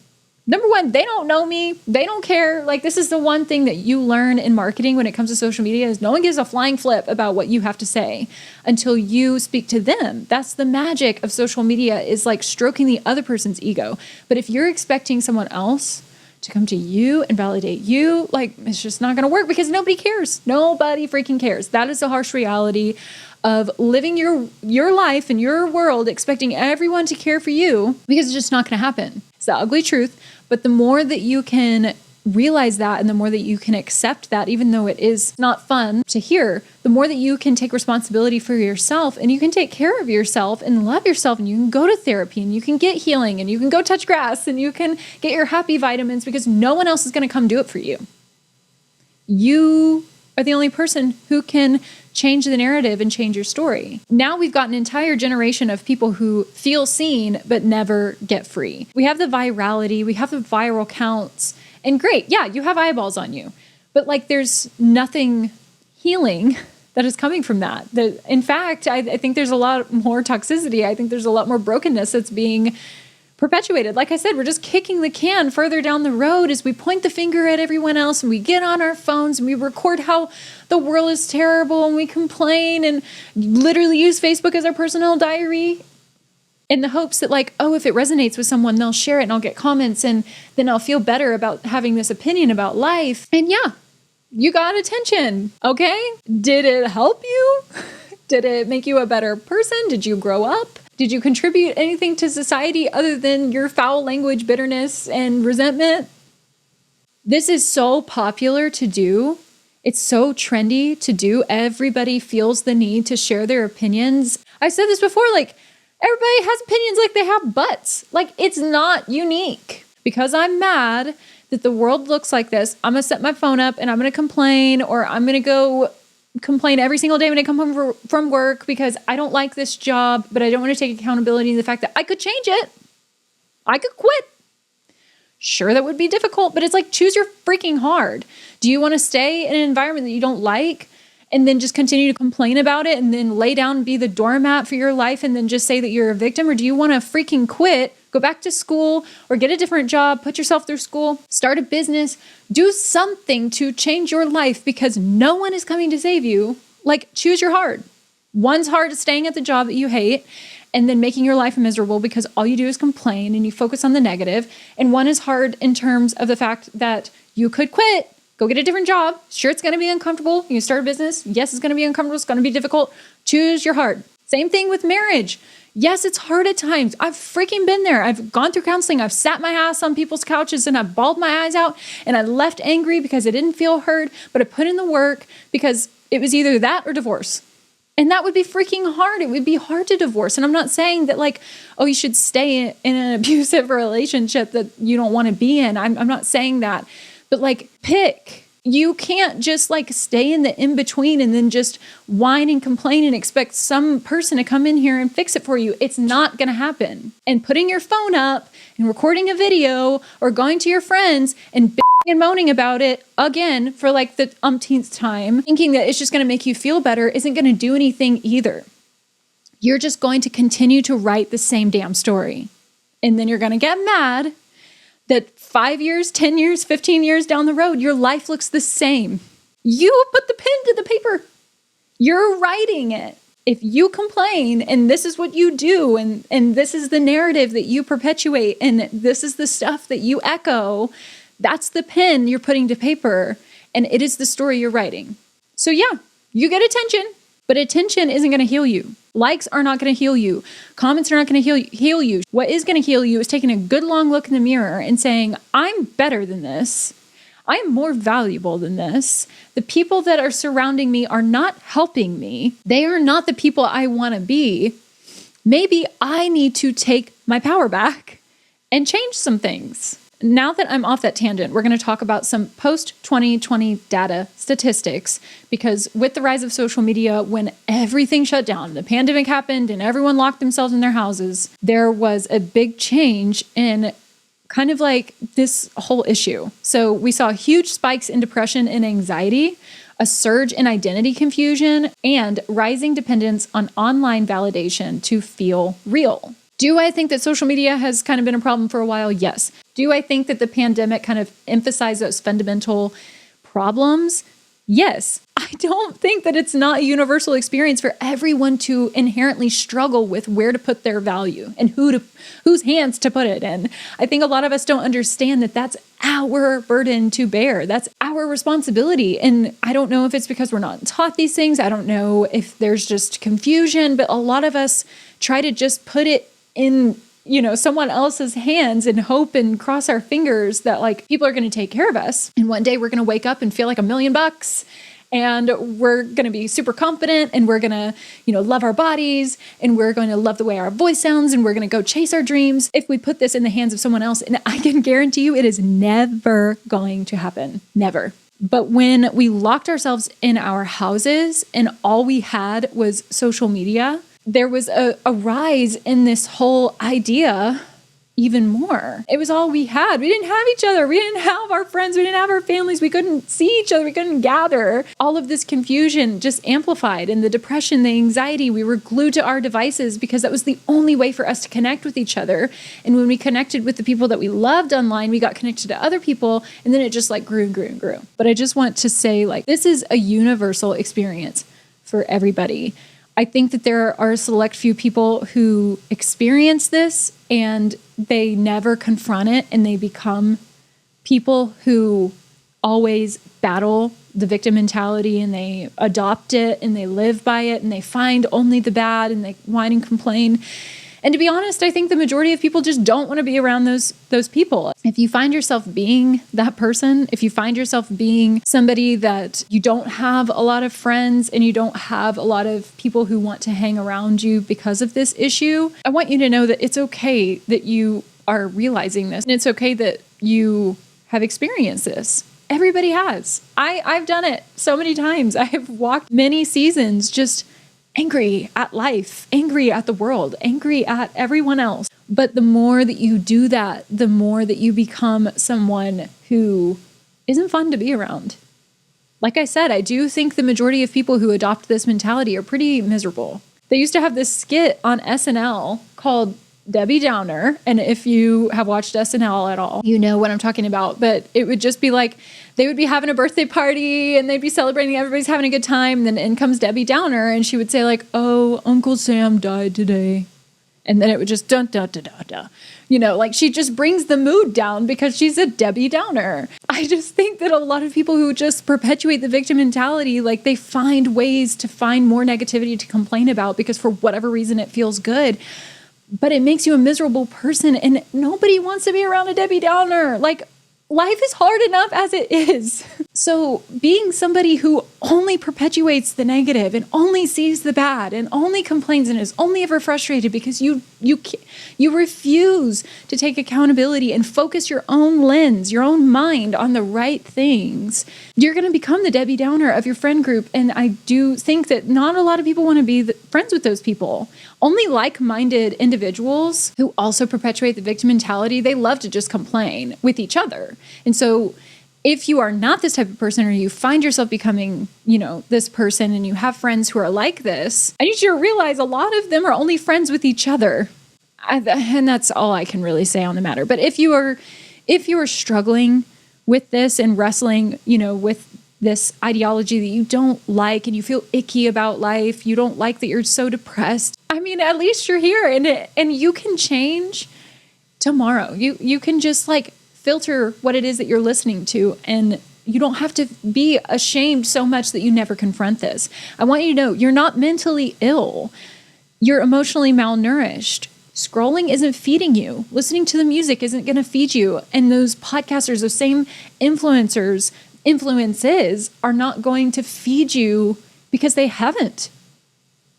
Number one, they don't know me. They don't care. Like this is the one thing that you learn in marketing when it comes to social media is no one gives a flying flip about what you have to say until you speak to them. That's the magic of social media is like stroking the other person's ego. But if you're expecting someone else to come to you and validate you, like it's just not going to work because nobody cares. Nobody freaking cares. That is the harsh reality of living your life and your world expecting everyone to care for you because it's just not going to happen. It's the ugly truth. But the more that you can realize that and the more that you can accept that, even though it is not fun to hear, the more that you can take responsibility for yourself and you can take care of yourself and love yourself and you can go to therapy and you can get healing and you can go touch grass and you can get your happy vitamins because no one else is going to come do it for you. You are the only person who can change the narrative and change your story. Now we've got an entire generation of people who feel seen but never get free. We have the virality, we have the viral counts, and great, yeah, you have eyeballs on you. But like there's nothing healing that is coming from that. In fact, I think there's a lot more toxicity. I think there's a lot more brokenness that's being perpetuated. Like I said, we're just kicking the can further down the road as we point the finger at everyone else and we get on our phones and we record how the world is terrible and we complain and literally use Facebook as our personal diary in the hopes that like, oh, if it resonates with someone, they'll share it and I'll get comments and then I'll feel better about having this opinion about life. And yeah, you got attention, okay? Did it help you? Did it make you a better person? Did you grow up? Did you contribute anything to society other than your foul language, bitterness, and resentment? This is so popular to do. It's so trendy to do. Everybody feels the need to share their opinions. I said this before, like everybody has opinions like they have butts. Like it's not unique. Because I'm mad that the world looks like this, I'm going to set my phone up and I'm going to complain or I'm going to go complain every single day when I come home from work because I don't like this job, but I don't want to take accountability in the fact that I could change it. I could quit. Sure, that would be difficult, but it's like choose your freaking hard. Do you want to stay in an environment that you don't like and then just continue to complain about it and then lay down and be the doormat for your life and then just say that you're a victim? Or do you want to freaking quit, go back to school or get a different job, put yourself through school, start a business, do something to change your life because no one is coming to save you? Like, choose your hard. One's hard is staying at the job that you hate and then making your life miserable because all you do is complain and you focus on the negative. And one is hard in terms of the fact that you could quit, go get a different job. Sure, it's going to be uncomfortable. You start a business. Yes, it's going to be uncomfortable. It's going to be difficult. Choose your hard. Same thing with marriage. Yes, it's hard at times. I've freaking been there. I've gone through counseling. I've sat my ass on people's couches and I've bawled my eyes out and I left angry because I didn't feel heard, but I put in the work because it was either that or divorce. And that would be freaking hard. It would be hard to divorce. And I'm not saying that like, oh, you should stay in an abusive relationship that you don't want to be in. I'm not saying that. But like, pick. You can't just like stay in the in-between and then just whine and complain and expect some person to come in here and fix it for you. It's not going to happen. And putting your phone up and recording a video or going to your friends and bitching and moaning about it again for like the umpteenth time, thinking that it's just going to make you feel better, isn't going to do anything either. You're just going to continue to write the same damn story. And then you're going to get mad that 5 years, 10 years, 15 years down the road, your life looks the same. You put the pen to the paper. You're writing it. If you complain and this is what you do and this is the narrative that you perpetuate and this is the stuff that you echo, that's the pen you're putting to paper and it is the story you're writing. So yeah, you get attention, but attention isn't going to heal you. Likes are not going to heal you. Comments are not going to heal you. What is going to heal you is taking a good long look in the mirror and saying, I'm better than this. I'm more valuable than this. The people that are surrounding me are not helping me. They are not the people I want to be. Maybe I need to take my power back and change some things. Now that I'm off that tangent, we're going to talk about some post-2020 data statistics, because with the rise of social media, when everything shut down, the pandemic happened and everyone locked themselves in their houses, there was a big change in kind of like this whole issue. So we saw huge spikes in depression and anxiety, a surge in identity confusion, and rising dependence on online validation to feel real. Do I think that social media has kind of been a problem for a while? Yes. Do I think that the pandemic kind of emphasized those fundamental problems? Yes. I don't think that it's not a universal experience for everyone to inherently struggle with where to put their value and whose hands to put it in. I think a lot of us don't understand that that's our burden to bear. That's our responsibility. And I don't know if it's because we're not taught these things. I don't know if there's just confusion, but a lot of us try to just put it in, someone else's hands and hope and cross our fingers that like people are going to take care of us. And one day we're going to wake up and feel like $1 million and we're going to be super confident and we're going to, love our bodies and we're going to love the way our voice sounds and we're going to go chase our dreams. If we put this in the hands of someone else, and I can guarantee you it is never going to happen. Never. But when we locked ourselves in our houses and all we had was social media, there was a rise in this whole idea even more. It was all we had. We didn't have each other. We didn't have our friends. We didn't have our families. We couldn't see each other. We couldn't gather. All of this confusion just amplified, and the depression, the anxiety, we were glued to our devices because that was the only way for us to connect with each other. And when we connected with the people that we loved online, we got connected to other people, and then it just like grew and grew and grew. But I just want to say, like, this is a universal experience for everybody. I think that there are a select few people who experience this and they never confront it, and they become people who always battle the victim mentality and they adopt it and they live by it and they find only the bad and they whine and complain. And to be honest, I think the majority of people just don't want to be around those people. If you find yourself being that person, if you find yourself being somebody that you don't have a lot of friends and you don't have a lot of people who want to hang around you because of this issue, I want you to know that it's okay that you are realizing this. And it's okay that you have experienced this. Everybody has. I've done it so many times. I have walked many seasons just angry at life, angry at the world, angry at everyone else. But the more that you do that, the more that you become someone who isn't fun to be around. Like I said, I do think the majority of people who adopt this mentality are pretty miserable. They used to have this skit on SNL called Debbie Downer. And if you have watched SNL at all, you know what I'm talking about. But it would just be like, they would be having a birthday party and they'd be celebrating. Everybody's having a good time. And then in comes Debbie Downer and she would say like, oh, Uncle Sam died today. And then it would just dun, dun, dun, dun, dun. You know, like she just brings the mood down because she's a Debbie Downer. I just think that a lot of people who just perpetuate the victim mentality, like they find ways to find more negativity to complain about because for whatever reason it feels good. But it makes you a miserable person and nobody wants to be around a Debbie Downer. Like life is hard enough as it is. So being somebody who only perpetuates the negative and only sees the bad and only complains and is only ever frustrated because you refuse to take accountability and focus your own lens, your own mind on the right things, you're going to become the Debbie Downer of your friend group. And I do think that not a lot of people want to be friends with those people. Only like-minded individuals who also perpetuate the victim mentality, they love to just complain with each other. And so if you are not this type of person or you find yourself becoming, this person and you have friends who are like this, I need you to realize a lot of them are only friends with each other. And that's all I can really say on the matter. But if you are struggling with this and wrestling, with this ideology that you don't like and you feel icky about life, you don't like that you're so depressed, I mean, at least you're here and you can change tomorrow. You can just filter what it is that you're listening to, and you don't have to be ashamed so much that you never confront this. I want you to know you're not mentally ill. You're emotionally malnourished. Scrolling isn't feeding you. Listening to the music isn't going to feed you. And those podcasters, those same influences are not going to feed you because they haven't.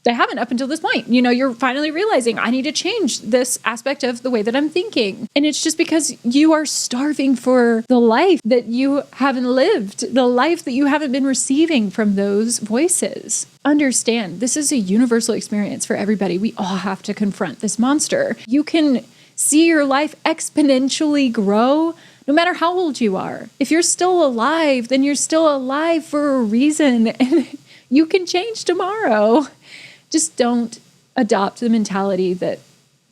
They haven't up until this point. You're finally realizing I need to change this aspect of the way that I'm thinking. And it's just because you are starving for the life that you haven't lived, the life that you haven't been receiving from those voices. Understand, this is a universal experience for everybody. We all have to confront this monster. You can see your life exponentially grow no matter how old you are. If you're still alive, then you're still alive for a reason. And you can change tomorrow. Just don't adopt the mentality that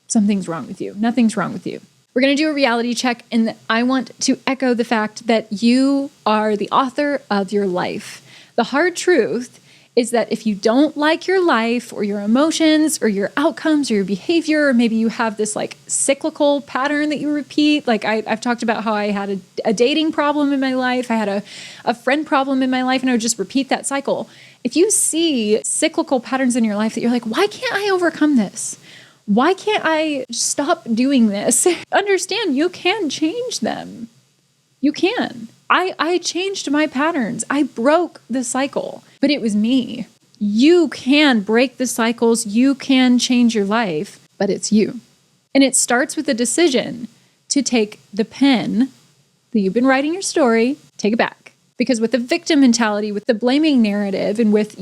something's wrong with you. Nothing's wrong with you. We're going to do a reality check, and I want to echo the fact that you are the author of your life. The hard truth is that if you don't like your life or your emotions or your outcomes or your behavior, or maybe you have this cyclical pattern that you repeat. I've talked about how I had a dating problem in my life. I had a friend problem in my life, and I would just repeat that cycle. If you see cyclical patterns in your life that you're like, why can't I overcome this? Why can't I stop doing this? Understand, you can change them. You can. I changed my patterns. I broke the cycle, but it was me. You can break the cycles. You can change your life, but it's you. And it starts with a decision to take the pen that you've been writing your story, take it back. Because with the victim mentality, with the blaming narrative, and with,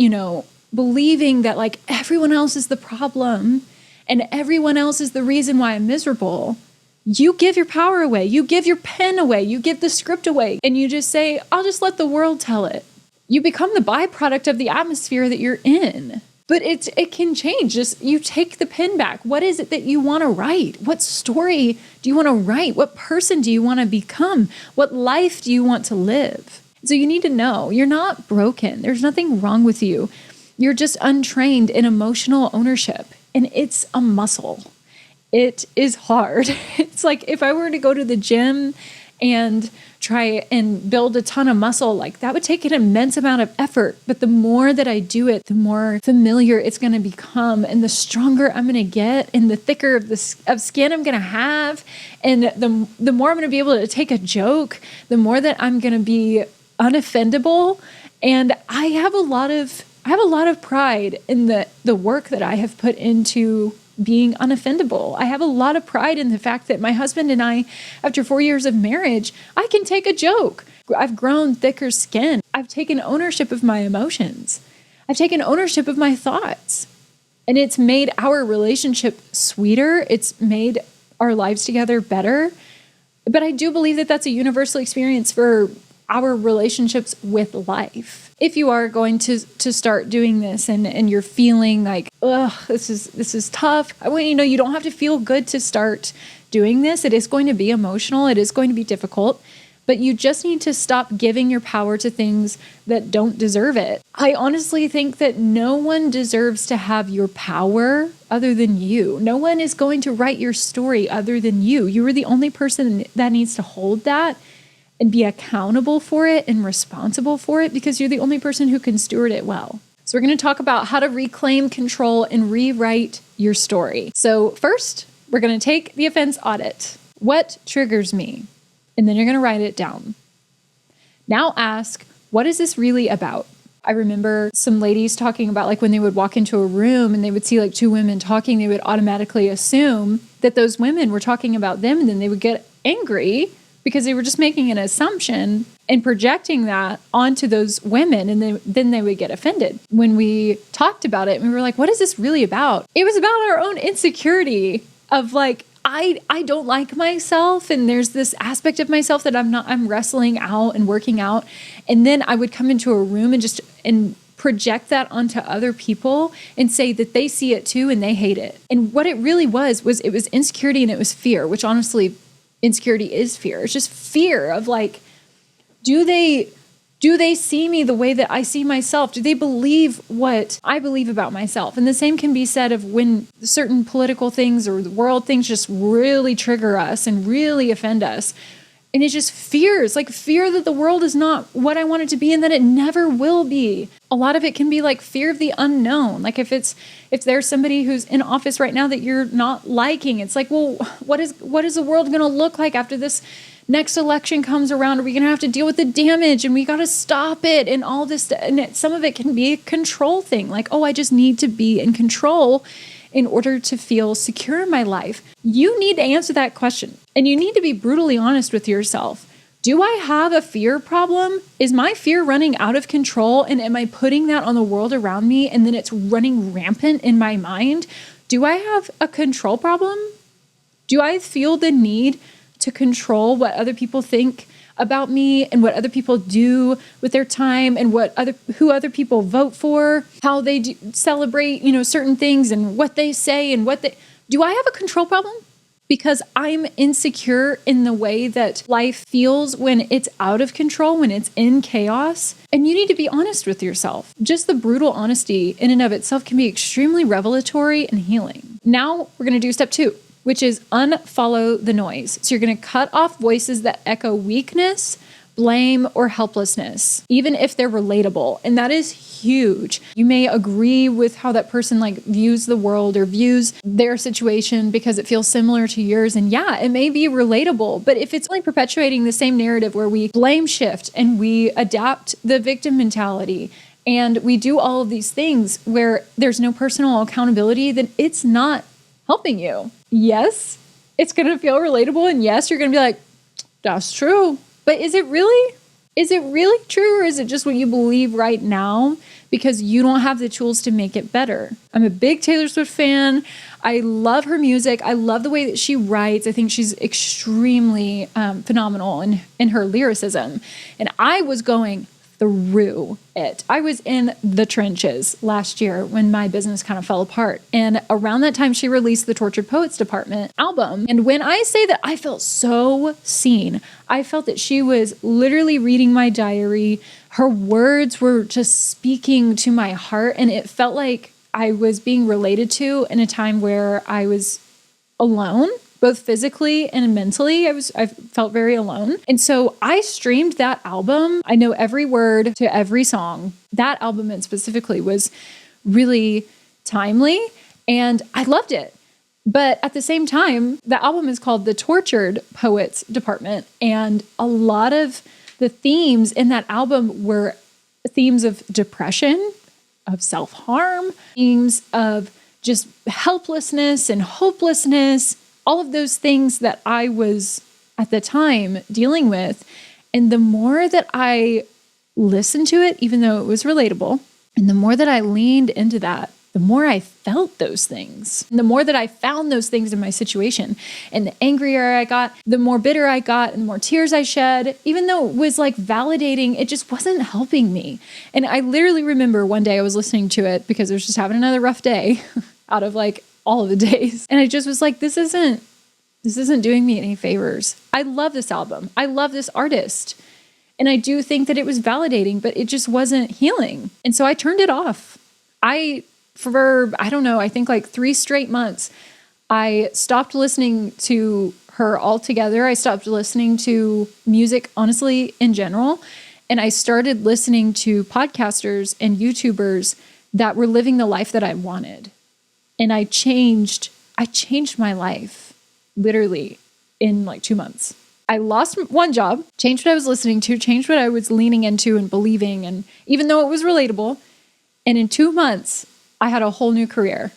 believing that everyone else is the problem and everyone else is the reason why I'm miserable, you give your power away. You give your pen away. You give the script away. And you just say, I'll just let the world tell it. You become the byproduct of the atmosphere that you're in. But it can change. Just you take the pen back. What is it that you want to write? What story do you want to write? What person do you want to become? What life do you want to live? So you need to know you're not broken. There's nothing wrong with you. You're just untrained in emotional ownership. And it's a muscle. It is hard. It's like if I were to go to the gym and try and build a ton of muscle, that would take an immense amount of effort. But the more that I do it, the more familiar it's going to become, and the stronger I'm going to get, and the thicker of skin I'm going to have. And the more I'm going to be able to take a joke, the more that I'm going to be unoffendable. And I have a lot of pride in the work that I have put into being unoffendable. I have a lot of pride in the fact that my husband and I, after 4 years of marriage, I can take a joke. I've grown thicker skin. I've taken ownership of my emotions. I've taken ownership of my thoughts. And it's made our relationship sweeter. It's made our lives together better. But I do believe that that's a universal experience for our relationships with life. If you are going to start doing this and you're feeling like, ugh, this is tough. You don't have to feel good to start doing this. It is going to be emotional. It is going to be difficult. But you just need to stop giving your power to things that don't deserve it. I honestly think that no one deserves to have your power other than you. No one is going to write your story other than you. You are the only person that needs to hold that and be accountable for it and responsible for it, because you're the only person who can steward it well. So we're going to talk about how to reclaim control and rewrite your story. So first, we're going to take the offense audit. What triggers me? And then you're going to write it down. Now ask, what is this really about? I remember some ladies talking about like when they would walk into a room and they would see like two women talking, they would automatically assume that those women were talking about them, and then they would get angry because they were just making an assumption and projecting that onto those women, and then they would get offended. When we talked about it, we were like, what is this really about? It was about our own insecurity of like, I don't like myself, and there's this aspect of myself that I'm wrestling out and working out. And then I would come into a room and project that onto other people and say that they see it too and they hate it. And what it really was it was insecurity and it was fear, which honestly, insecurity is fear. It's just fear of like, do they see me the way that I see myself? Do they believe what I believe about myself? And the same can be said of when certain political things or the world things just really trigger us and really offend us. And it's just fears, like fear that the world is not what I want it to be and that it never will be. A lot of it can be like fear of the unknown. Like if there's somebody who's in office right now that you're not liking, it's like, well, what is the world going to look like after this next election comes around? Are we going to have to deal with the damage, and we got to stop it and all this? And some of it can be a control thing. Like, oh, I just need to be in control in order to feel secure in my life. You need to answer that question, and you need to be brutally honest with yourself. Do I have a fear problem? Is my fear running out of control, and am I putting that on the world around me, and then it's running rampant in my mind? Do I have a control problem? Do I feel the need to control what other people think about me and what other people do with their time and who other people vote for, how they celebrate, certain things and what they say and do I have a control problem? Because I'm insecure in the way that life feels when it's out of control, when it's in chaos. And you need to be honest with yourself. Just the brutal honesty in and of itself can be extremely revelatory and healing. Now we're going to do step 2, which is unfollow the noise. So you're going to cut off voices that echo weakness, blame, or helplessness, even if they're relatable. And that is huge. You may agree with how that person views the world or views their situation because it feels similar to yours. And yeah, it may be relatable, but if it's only perpetuating the same narrative where we blame shift and we adapt the victim mentality and we do all of these things where there's no personal accountability, then it's not helping you. Yes, it's going to feel relatable. And yes, you're going to be like, that's true. But is it really? Is it really true? Or is it just what you believe right now because you don't have the tools to make it better? I'm a big Taylor Swift fan. I love her music. I love the way that she writes. I think she's extremely phenomenal in her lyricism. And I was going through it. I was in the trenches last year when my business kind of fell apart. And around that time, she released the Tortured Poets Department album. And when I say that I felt so seen, I felt that she was literally reading my diary. Her words were just speaking to my heart. And it felt like I was being related to in a time where I was alone, both physically and mentally. I felt very alone. And so I streamed that album. I know every word to every song. That album specifically was really timely and I loved it. But at the same time, the album is called The Tortured Poets Department. And a lot of the themes in that album were themes of depression, of self-harm, themes of just helplessness and hopelessness, all of those things that I was at the time dealing with. And the more that I listened to it, even though it was relatable, and the more that I leaned into that, the more I felt those things. And the more that I found those things in my situation, and the angrier I got, the more bitter I got, and the more tears I shed, even though it was like validating, it just wasn't helping me. And I literally remember one day I was listening to it because I was just having another rough day out of like all of the days. And I just was like, this isn't doing me any favors. I love this album. I love this artist. And I do think that it was validating, but it just wasn't healing. And so I turned it off. For, I don't know, I think like 3 straight months, I stopped listening to her altogether. I stopped listening to music, honestly, in general. And I started listening to podcasters and YouTubers that were living the life that I wanted. And I changed my life literally in like 2 months. I lost one job, changed what I was listening to, changed what I was leaning into and believing. And even though it was relatable, and in 2 months, I had a whole new career.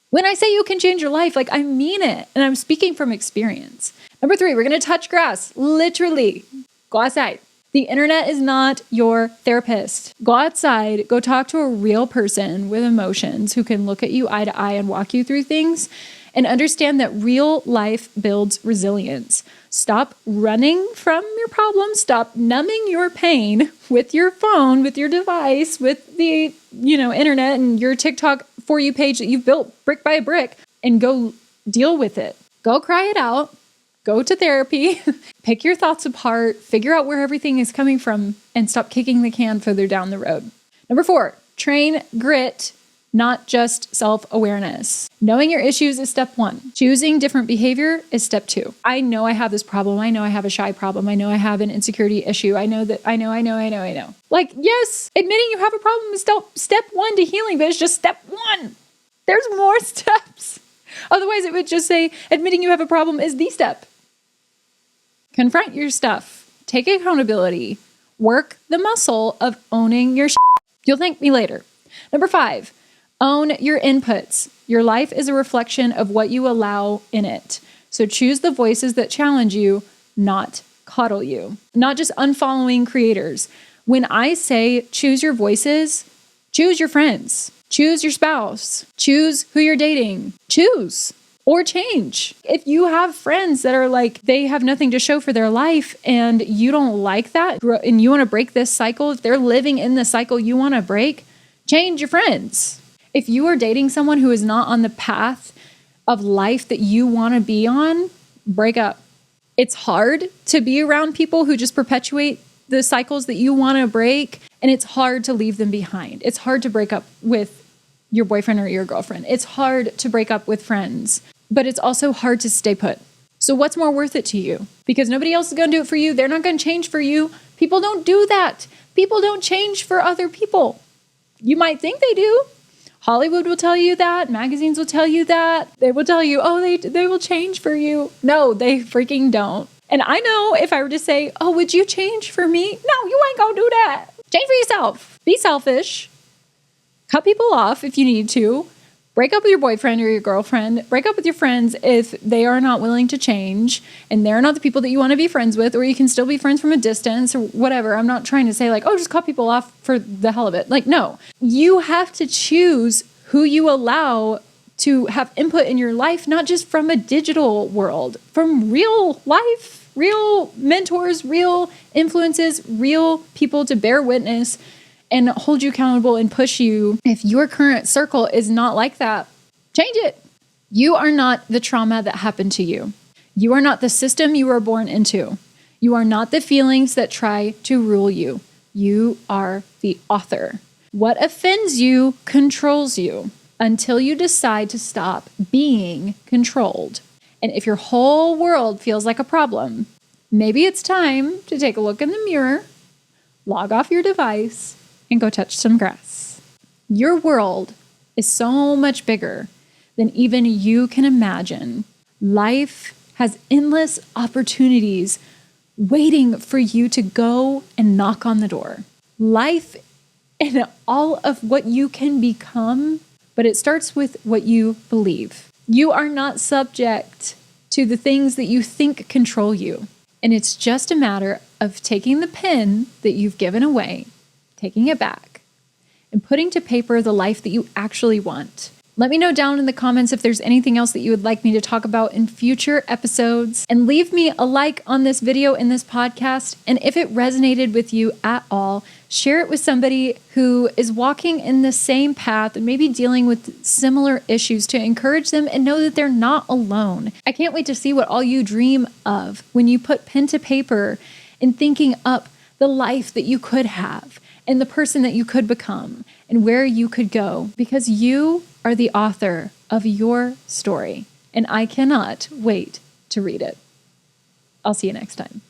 When I say you can change your life, like I mean it. And I'm speaking from experience. Number 3, we're going to touch grass. Literally, go outside. The internet is not your therapist. Go outside, go talk to a real person with emotions who can look at you eye to eye and walk you through things. And understand that real life builds resilience. Stop running from your problems. Stop numbing your pain with your phone, with your device, with the, internet and your TikTok For You page that you've built brick by brick, and go deal with it. Go cry it out. Go to therapy. Pick your thoughts apart. Figure out where everything is coming from and stop kicking the can further down the road. Number 4, train grit, not just self-awareness. Knowing your issues is step 1. Choosing different behavior is step 2. I know I have this problem. I know I have a shy problem. I know I have an insecurity issue. I know. Like, yes, admitting you have a problem is step 1 to healing, but it's just step 1. There's more steps. Otherwise, it would just say admitting you have a problem is the step. Confront your stuff. Take accountability. Work the muscle of owning your shit. You'll thank me later. Number 5. Own your inputs. Your life is a reflection of what you allow in it. So choose the voices that challenge you, not coddle you. Not just unfollowing creators. When I say choose your voices, choose your friends, choose your spouse, choose who you're dating, choose or change. If you have friends that are like, they have nothing to show for their life and you don't like that and you want to break this cycle, if they're living in the cycle you want to break, change your friends. If you are dating someone who is not on the path of life that you want to be on, break up. It's hard to be around people who just perpetuate the cycles that you want to break, and it's hard to leave them behind. It's hard to break up with your boyfriend or your girlfriend. It's hard to break up with friends, but it's also hard to stay put. So what's more worth it to you? Because nobody else is going to do it for you. They're not going to change for you. People don't do that. People don't change for other people. You might think they do. Hollywood will tell you that. Magazines will tell you that. They will tell you, oh, they will change for you. No, they freaking don't. And I know if I were to say, oh, would you change for me? No, you ain't gonna do that. Change for yourself. Be selfish. Cut people off if you need to. Break up with your boyfriend or your girlfriend. Break up with your friends if they are not willing to change and they're not the people that you want to be friends with, or you can still be friends from a distance or whatever. I'm not trying to say like, oh, just cut people off for the hell of it. Like, no, you have to choose who you allow to have input in your life, not just from a digital world, from real life, real mentors, real influences, real people to bear witness and hold you accountable and push you. If your current circle is not like that, change it. You are not the trauma that happened to you. You are not the system you were born into. You are not the feelings that try to rule you. You are the author. What offends you controls you until you decide to stop being controlled. And if your whole world feels like a problem, maybe it's time to take a look in the mirror, log off your device, and go touch some grass. Your world is so much bigger than even you can imagine. Life has endless opportunities waiting for you to go and knock on the door. Life and all of what you can become, but it starts with what you believe. You are not subject to the things that you think control you. And it's just a matter of taking the pen that you've given away, taking it back, and putting to paper the life that you actually want. Let me know down in the comments if there's anything else that you would like me to talk about in future episodes, and leave me a like on this video and this podcast. And if it resonated with you at all, share it with somebody who is walking in the same path and maybe dealing with similar issues to encourage them and know that they're not alone. I can't wait to see what all you dream of when you put pen to paper and thinking up the life that you could have and the person that you could become and where you could go, because you are the author of your story, and I cannot wait to read it. I'll see you next time.